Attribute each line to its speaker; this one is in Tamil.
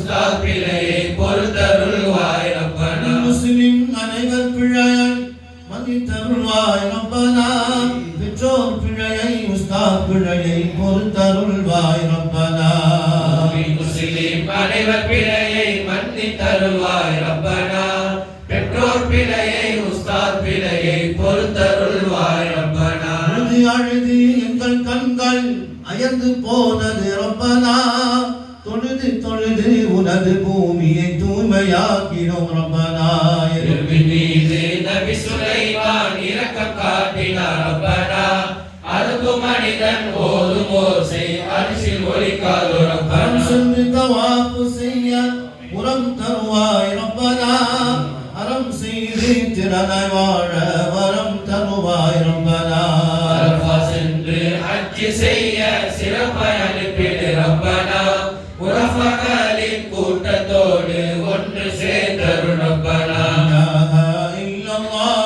Speaker 1: உஸ்தாத் பிழையை பொறுத்தருள்வாய் ரப்பனா
Speaker 2: முஸ்லிம் அனைவர் பிழையை மன்னித்தருள்வாய் ரப்பனா பெற்றோர் பிழையை உஸ்தாத் பிழையை பொறுத்தருள்வாய் ரப்பனா
Speaker 1: முஸ்லிம் அனைவர் பிழையை மன்னித்தருள்வாய் ரப்பனா பெற்றோர் பிழையை உஸ்தாத் பிழையை பொறுத்தருள்வாய் ரப்பனா
Speaker 2: அழுது அழுது எங்கள் கண்கள் அயர்ந்து போனது ரப்பனா தொழுது தொழுது உனது பூமியை தூய்மையாக்கினோம் ரப்பனா
Speaker 1: மீது நபி சுலைமான் இரக்கம் காட்டினார் ரப்பனா அருகு மனிதன் ஓதும் ஓசை அரிசில் ஒலிக்காதோ ரப்பனா
Speaker 2: சென்று தவாப்பு செய்ய உரம் தருவாய் ரப்பனா அறம் செய்து திறனாய் வாழ வரம் தருவாய் ரப்பனா
Speaker 1: அரஃபா சென்று ஹஜ் செய்ய சிறப்பாய் அனுப்பிடு ரப்பனா உரஃபகளின் கூட்டத்தோடு ஒன்று சேர்ந்தருள் ரப்பனா
Speaker 2: லா இலாஹா இல்லல்லாஹ்